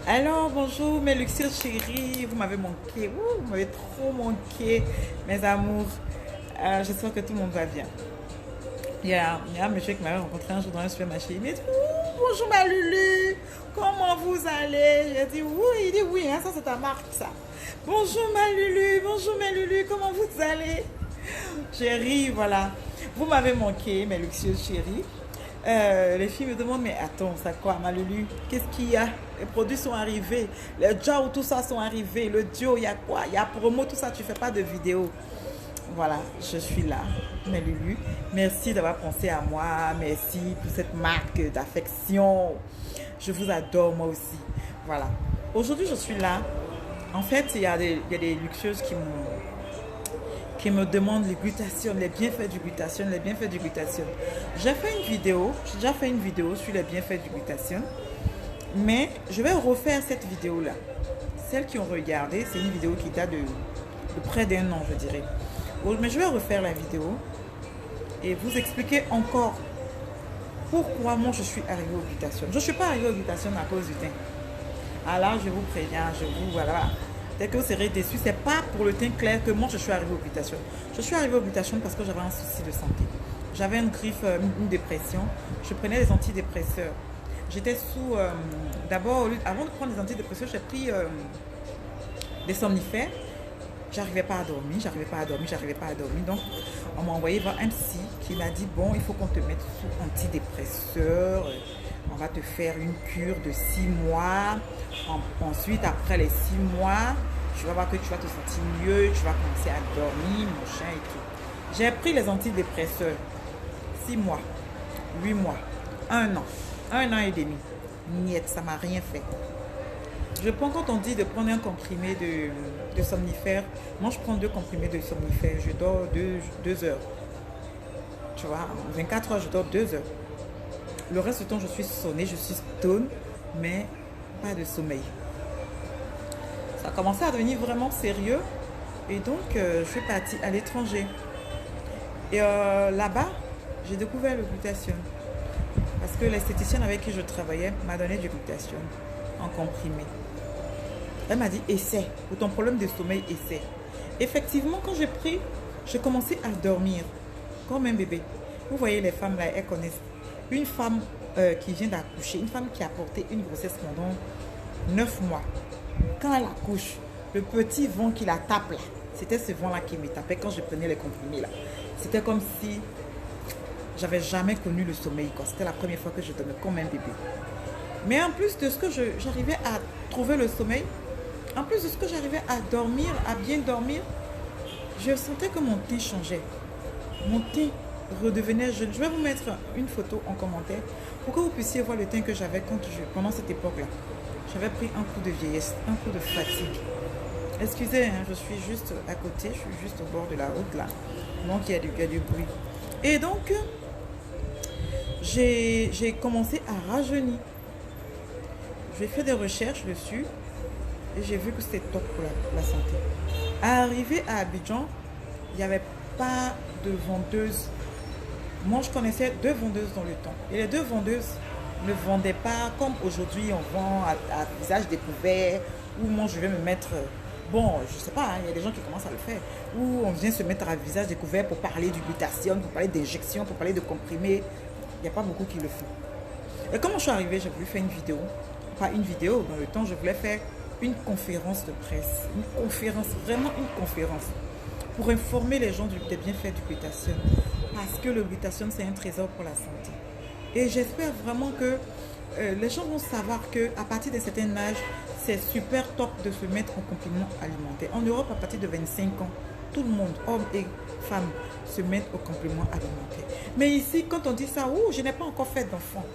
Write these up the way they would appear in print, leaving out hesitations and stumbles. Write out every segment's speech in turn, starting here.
Alors, bonjour mes luxueux chéris, vous m'avez manqué, vous m'avez trop manqué, mes amours. J'espère que tout le monde va bien. Il y a un monsieur qui m'avait rencontré un jour dans un supermarché. Il m'a dit, bonjour ma Lulu, comment vous allez? J'ai dit, oui, il dit, oui, hein, ça c'est ta marque ça. Bonjour ma Lulu, comment vous allez? J'ai ri, voilà. Vous m'avez manqué, mes luxueux chéris. Les filles me demandent, mais attends, ça quoi, ma Lulu? Qu'est-ce qu'il y a? Les produits sont arrivés, les Joe, tout ça sont arrivés. Le duo, il y a quoi? Il y a promo, tout ça, tu fais pas de vidéo. Voilà, je suis là, mes Lulu. Merci d'avoir pensé à moi. Merci pour cette marque d'affection. Je vous adore, moi aussi. Voilà. Aujourd'hui, je suis là. En fait, il y a des luxueuses qui me demandent les glutations, les bienfaits du glutation, les bienfaits du glutation. J'ai déjà fait une vidéo sur les bienfaits du glutation, mais je vais refaire cette vidéo-là. Celles qui ont regardé, c'est une vidéo qui date de près d'un an, je dirais. Mais je vais refaire la vidéo et vous expliquer encore pourquoi moi je suis arrivée au glutation. Je ne suis pas arrivée au glutation à cause du teint. Alors je vous préviens, voilà. Dès que vous serez déçus, c'est pas pour le teint clair que moi je suis arrivée au glutation. Je suis arrivée au glutation parce que j'avais un souci de santé. J'avais une griffe, une dépression. Je prenais des antidépresseurs. J'étais sous... D'abord, avant de prendre des antidépresseurs, j'ai pris des somnifères. J'arrivais pas à dormir. Donc, on m'a envoyé voir un psy qui m'a dit, bon, il faut qu'on te mette sous antidépresseur. On va te faire une cure de 6 mois. Ensuite, après les 6 mois, tu vas voir que tu vas te sentir mieux. Tu vas commencer à dormir, mon chien et tout. J'ai pris les antidépresseurs. 6 mois, 8 mois, 1 an et demi. Niet, ça m'a rien fait. Je prends, quand on dit de prendre un comprimé de somnifère, moi je prends 2 comprimés de somnifère. Je dors 2 heures. Tu vois, en 24 heures, je dors 2 heures. Le reste du temps, je suis sonnée, je suis stone, mais pas de sommeil. Ça a commencé à devenir vraiment sérieux. Et donc, je suis partie à l'étranger. Et là-bas, j'ai découvert le glutathione. Parce que l'esthéticienne avec qui je travaillais m'a donné du glutathione en comprimé. Elle m'a dit, essaie. Pour ton problème de sommeil, essaie. Effectivement, quand j'ai pris, j'ai commencé à dormir comme un bébé. Vous voyez, les femmes là, elles connaissent. Une femme qui vient d'accoucher, une femme qui a porté une grossesse pendant 9 mois. Quand elle accouche, le petit vent qui la tape là, c'était ce vent là qui me tapait quand je prenais les comprimés là. C'était comme si j'avais jamais connu le sommeil. C'était la première fois que je dormais comme un bébé. Mais en plus de ce que j'arrivais à trouver le sommeil, en plus de ce que j'arrivais à dormir, à bien dormir, je sentais que mon teint changeait. Mon teint redevenait jeune. Je vais vous mettre une photo en commentaire pour que vous puissiez voir le teint que j'avais pendant cette époque-là. J'avais pris un coup de vieillesse, un coup de fatigue. Excusez, hein, je suis juste à côté, je suis juste au bord de la route là. Donc il y a du bruit. Et donc, j'ai commencé à rajeunir. J'ai fait des recherches dessus et j'ai vu que c'était top pour la santé. Arrivé à Abidjan, il n'y avait pas de vendeuse. Moi, je connaissais 2 vendeuses dans le temps. Et les 2 vendeuses ne vendaient pas comme aujourd'hui, on vend à visage découvert, où moi, je vais me mettre... Bon, je sais pas, hein, il y a des gens qui commencent à le faire. Où on vient se mettre à visage découvert pour parler du glutathione, pour parler d'injection, pour parler de comprimés. Il n'y a pas beaucoup qui le font. Et comment je suis arrivée, j'ai voulu faire une vidéo. Pas une vidéo, dans le temps, je voulais faire une conférence de presse. Une conférence, vraiment une conférence. Pour informer les gens des bienfaits du glutathione. Parce que le glutathione, c'est un trésor pour la santé. Et j'espère vraiment que les gens vont savoir qu'à partir d'un certain âge, c'est super top de se mettre en complément alimentaire. En Europe, à partir de 25 ans, tout le monde, hommes et femmes, se mettent au complément alimentaire. Mais ici, quand on dit ça, je n'ai pas encore fait d'enfant.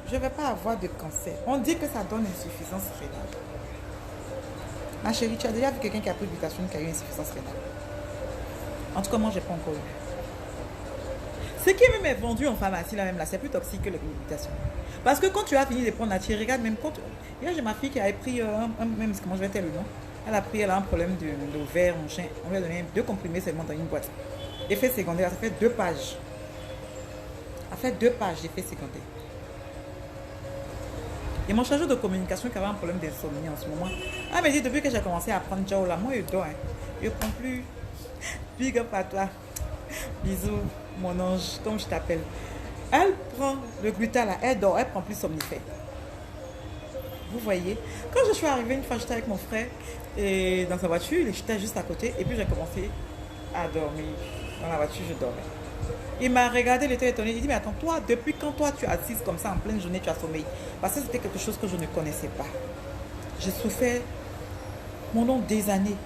Je ne vais pas avoir de cancer. On dit que ça donne insuffisance rénale. Ma chérie, tu as déjà vu quelqu'un qui a pris de glutathione qui a eu insuffisance rénale? En tout cas, moi, je n'ai pas encore eu. Ce qui même est vendu en pharmacie, là même là, c'est plus toxique que les glutations. Parce que quand tu as fini de prendre la tire, regarde même quand... Hier, j'ai ma fille qui avait pris, même comment je vais te le nom. Elle a un problème d'ovaire, mon chien. On lui a donné 2 comprimés seulement dans une boîte. Effet secondaire, ça fait 2 pages. Ça fait 2 pages d'effet secondaire. Et mon chargeur de communication qui avait un problème d'insomnie en ce moment, elle m'a dit depuis que j'ai commencé à prendre Jao là, moi je dors. Hein. Je ne prends plus. Big up à toi. Bisous, mon ange, comme je t'appelle. Elle prend le gluta là, elle dort, elle prend plus somnifère. Vous voyez, quand je suis arrivée, une fois j'étais avec mon frère et dans sa voiture, j'étais juste à côté et puis j'ai commencé à dormir. Dans la voiture, je dormais. Il m'a regardé, il était étonné. Il dit, mais attends, toi, depuis quand toi tu es assise comme ça en pleine journée, tu as sommeil? Parce que c'était quelque chose que je ne connaissais pas. J'ai souffert mon nom des années.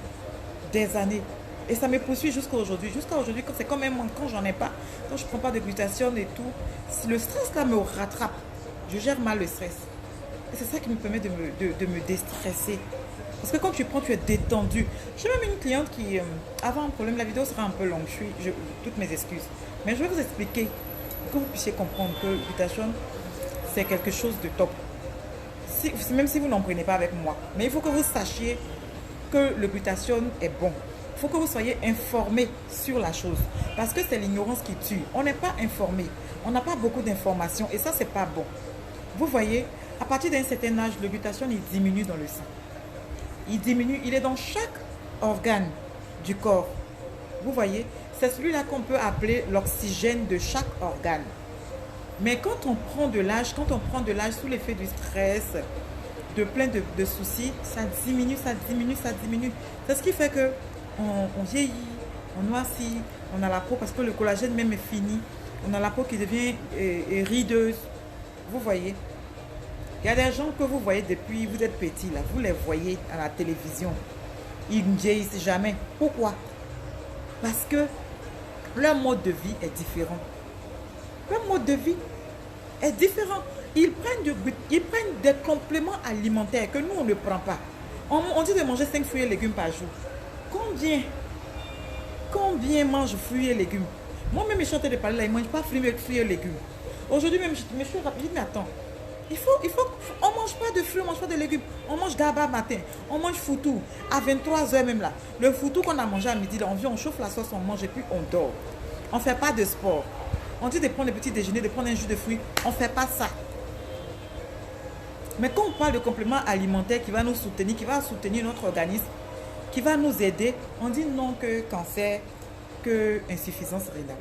Des années. Et ça me poursuit jusqu'à aujourd'hui. Jusqu'à aujourd'hui, c'est quand même quand j'en ai pas, quand je ne prends pas de glutathione et tout, si le stress là me rattrape. Je gère mal le stress. Et c'est ça qui me permet de me déstresser. Parce que quand tu prends, tu es détendu. J'ai même une cliente qui avait un problème. La vidéo sera un peu longue. Toutes mes excuses. Mais je vais vous expliquer pour que vous puissiez comprendre que le glutathione, c'est quelque chose de top. Même si vous n'en prenez pas avec moi. Mais il faut que vous sachiez que le glutathione est bon. Il faut que vous soyez informé sur la chose. Parce que c'est l'ignorance qui tue. On n'est pas informé. On n'a pas beaucoup d'informations. Et ça, c'est pas bon. Vous voyez, à partir d'un certain âge, le glutathione, il diminue dans le sang. Il diminue. Il est dans chaque organe du corps. Vous voyez, c'est celui-là qu'on peut appeler l'oxygène de chaque organe. Mais quand on prend de l'âge, sous l'effet du stress, de plein de soucis, ça diminue, ça diminue, ça diminue. C'est ce qui fait que on vieillit, on noircit, on a la peau parce que le collagène même est fini. On a la peau qui devient rideuse. Vous voyez. Il y a des gens que vous voyez depuis, vous êtes petits là, vous les voyez à la télévision. Ils ne vieillissent jamais. Pourquoi? Parce que leur mode de vie est différent. Leur mode de vie est différent. Ils prennent des compléments alimentaires que nous, on ne prend pas. On dit de manger 5 fruits et légumes par jour. Combien mangent fruits et légumes? Moi-même, je suis en train de parler là, ils ne mangent pas fruits et légumes. Aujourd'hui même, je me suis rappelé, mais attends, on ne mange pas de fruits, on ne mange pas de légumes. On mange gaba matin, on mange foutou à 23h même là. Le foutou qu'on a mangé à midi, là, on chauffe la sauce, on mange et puis on dort. On ne fait pas de sport. On dit de prendre le petit déjeuner, de prendre un jus de fruits. On ne fait pas ça. Mais quand on parle de compléments alimentaires qui va nous soutenir, qui va soutenir notre organisme, qui va nous aider, on dit non que cancer, que insuffisance rénale.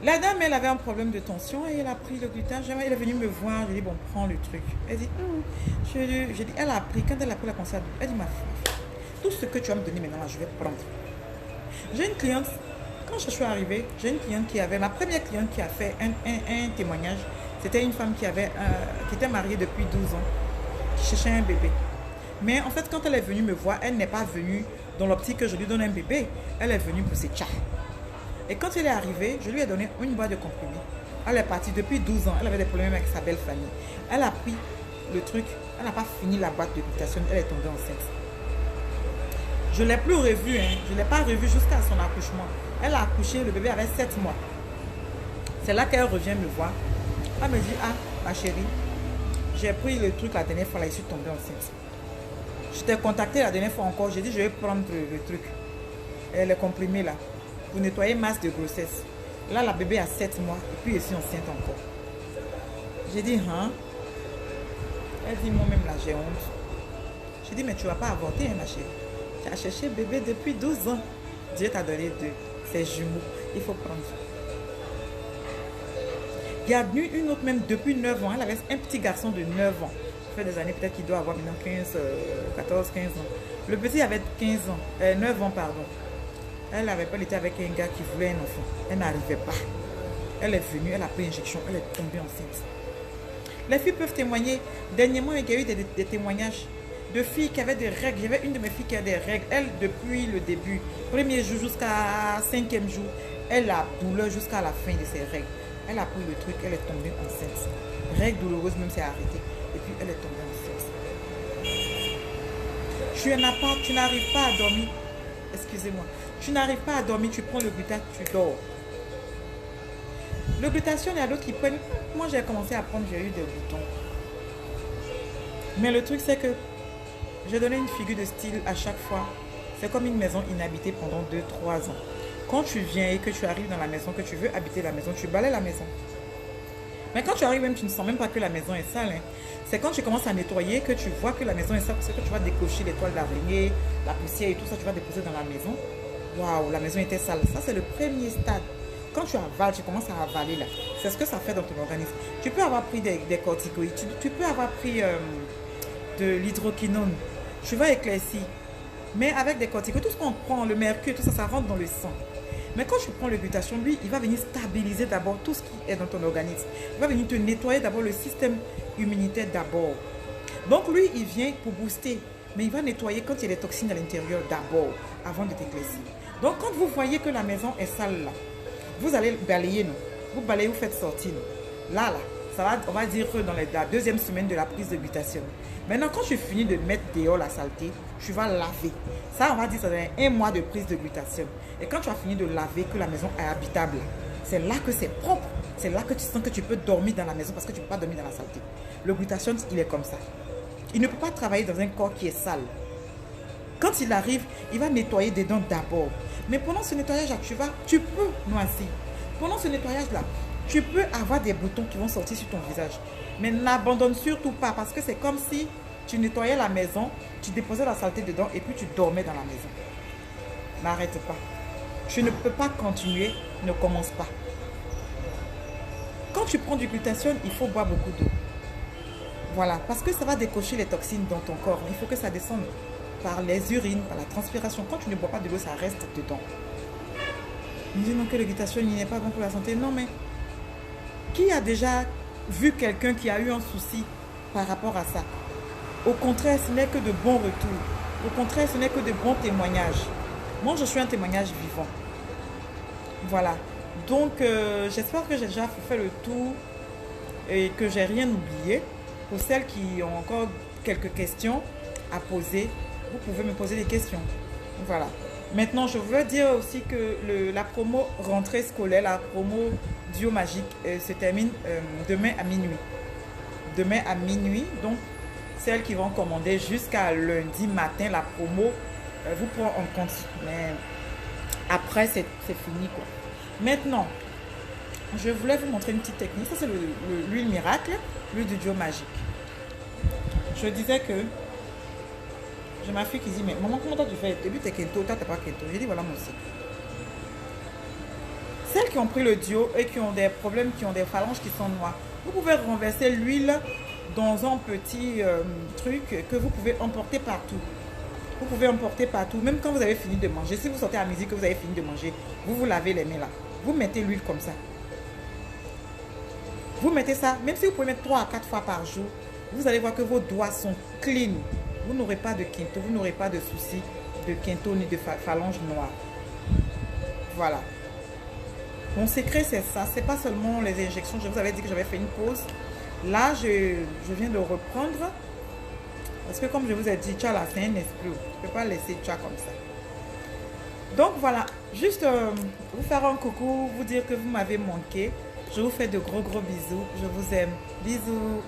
La dame, elle avait un problème de tension et elle a pris le gluten. Elle est venue me voir, je lui ai dit, bon, prends le truc. Elle dit, j'ai dit, elle a pris, quand elle a pris la conscience, elle dit, ma fille, tout ce que tu vas me donner maintenant, là, je vais prendre. J'ai une cliente, quand je suis arrivée, j'ai une cliente qui avait, ma première cliente qui a fait un témoignage, c'était une femme qui était mariée depuis 12 ans, qui cherchait un bébé. Mais en fait, quand elle est venue me voir, elle n'est pas venue dans l'optique que je lui donne un bébé, elle est venue pour ses tchats. Et quand elle est arrivée, je lui ai donné une boîte de comprimés. Elle est partie depuis 12 ans. Elle avait des problèmes avec sa belle famille. Elle a pris le truc. Elle n'a pas fini la boîte de glutathione. Elle est tombée enceinte. Je ne l'ai plus revue. Je ne l'ai pas revue jusqu'à son accouchement. Elle a accouché. Le bébé avait 7 mois. C'est là qu'elle revient me voir. Elle me dit, ah, ma chérie, j'ai pris le truc la dernière fois. Là, je suis tombée enceinte. Je t'ai contacté la dernière fois encore. J'ai dit, je vais prendre le truc. Les comprimés là. Pour nettoyer masse de grossesse. Là, la bébé a 7 mois et puis je suis enceinte encore. J'ai dit, hein? Elle dit, moi-même là, j'ai honte. J'ai dit, mais tu ne vas pas avorter, hein, ma chérie. Tu as cherché bébé depuis 12 ans. Dieu t'a donné 2. C'est jumeaux. Il faut prendre. Il y a une autre même depuis 9 ans. Elle avait un petit garçon de 9 ans. Ça fait des années peut-être qu'il doit avoir maintenant 14, 15 ans. Le petit avait 9 ans, pardon. Elle n'avait pas été avec un gars qui voulait un enfant. Elle n'arrivait pas. Elle est venue, elle a pris l'injection, elle est tombée enceinte. Les filles peuvent témoigner. Dernièrement, il y a eu des témoignages de filles qui avaient des règles. J'avais une de mes filles qui a des règles. Elle, depuis le début, premier jour jusqu'à 5e jour, elle a douleur jusqu'à la fin de ses règles. Elle a pris le truc, elle est tombée enceinte. Règles douloureuses, même c'est arrêté. Et puis elle est tombée enceinte. Tu n'arrives pas à dormir. Excusez-moi. Tu n'arrives pas à dormir, tu prends le glutathione, tu dors. Le glutathione, il y a d'autres qui prennent. Moi, j'ai commencé à prendre, j'ai eu des boutons. Mais le truc, c'est que j'ai donné une figure de style à chaque fois. C'est comme une maison inhabitée pendant 2-3 ans. Quand tu viens et que tu arrives dans la maison, que tu veux habiter la maison, tu balais la maison. Mais quand tu arrives même, tu ne sens même pas que la maison est sale. Hein. C'est quand tu commences à nettoyer que tu vois que la maison est sale, parce que tu vas décocher les toiles d'araignée, la poussière et tout ça, tu vas déposer dans la maison. Waouh, la maison était sale. Ça, c'est le premier stade. Quand tu avales, tu commences à avaler là. C'est ce que ça fait dans ton organisme. Tu peux avoir pris des corticoïdes, tu peux avoir pris de l'hydroquinone. Tu vas éclaircir. Mais avec des corticoïdes, tout ce qu'on prend, le mercure, tout ça, ça rentre dans le sang. Mais quand tu prends le glutathion, lui, il va venir stabiliser d'abord tout ce qui est dans ton organisme. Il va venir te nettoyer d'abord le système immunitaire d'abord. Donc lui, il vient pour booster. Mais il va nettoyer quand il y a des toxines à l'intérieur d'abord, avant de t'éclaircir. Donc quand vous voyez que la maison est sale là, vous allez balayer, non? Vous balayez, vous faites sortir, non? Là, ça va, on va dire que dans la deuxième semaine de la prise de glutathion. Maintenant, quand tu finis de mettre dehors la saleté, tu vas laver. Ça, on va dire, ça donne 1 mois de prise de glutathion. Et quand tu as fini de laver, que la maison est habitable, c'est là que c'est propre. C'est là que tu sens que tu peux dormir dans la maison parce que tu ne peux pas dormir dans la saleté. Le glutathion, il est comme ça. Il ne peut pas travailler dans un corps qui est sale. Quand il arrive, il va nettoyer des dents d'abord. Mais pendant ce nettoyage-là, tu peux noisir. Pendant ce nettoyage-là, tu peux avoir des boutons qui vont sortir sur ton visage. Mais n'abandonne surtout pas parce que c'est comme si tu nettoyais la maison, tu déposais la saleté dedans et puis tu dormais dans la maison. N'arrête pas. Tu ne peux pas continuer, ne commence pas. Quand tu prends du glutathion, il faut boire beaucoup d'eau. Voilà, parce que ça va décocher les toxines dans ton corps. Il faut que ça descende par les urines, par la transpiration. Quand tu ne bois pas de l'eau, ça reste dedans. Ils disent non que le glutathion n'est pas bon pour la santé. Non, mais qui a déjà vu quelqu'un qui a eu un souci par rapport à ça? Au contraire, ce n'est que de bons retours. Au contraire, ce n'est que de bons témoignages. Moi, je suis un témoignage vivant. Voilà. Donc, j'espère que j'ai déjà fait le tour et que j'ai rien oublié. Pour celles qui ont encore quelques questions à poser, vous pouvez me poser des questions. Voilà. Maintenant, je veux dire aussi que la promo rentrée scolaire, la promo duo magique se termine demain à minuit. Demain à minuit. Donc, celles qui vont commander jusqu'à lundi matin, la promo vous prend en compte. Mais après, c'est fini, quoi. Maintenant, je voulais vous montrer une petite technique. Ça, c'est l'huile miracle, l'huile du duo magique. Je disais que j'ai ma fille qui dit, mais maman, comment toi tu fais? Au début, t'es kento, toi, t'es pas kento. J'ai dit, voilà, moi aussi. Celles qui ont pris le duo et qui ont des problèmes, qui ont des phalanges qui sont noires, vous pouvez renverser l'huile dans un petit truc que vous pouvez emporter partout. Vous pouvez emporter partout, même quand vous avez fini de manger. Si vous sortez à midi que vous avez fini de manger, vous vous lavez les mains là. Vous mettez l'huile comme ça. Vous mettez ça, même si vous pouvez mettre 3 à 4 fois par jour, vous allez voir que vos doigts sont clean. Vous n'aurez pas de quinto, vous n'aurez pas de soucis de quinto ni de phalange noire. Voilà. Mon secret, c'est ça. C'est pas seulement les injections. Je vous avais dit que j'avais fait une pause. Là, je viens de reprendre. Parce que comme je vous ai dit, Tcha là, c'est un esprit. Je ne peux pas laisser Tcha comme ça. Donc voilà. Juste vous faire un coucou, vous dire que vous m'avez manqué. Je vous fais de gros bisous. Je vous aime. Bisous.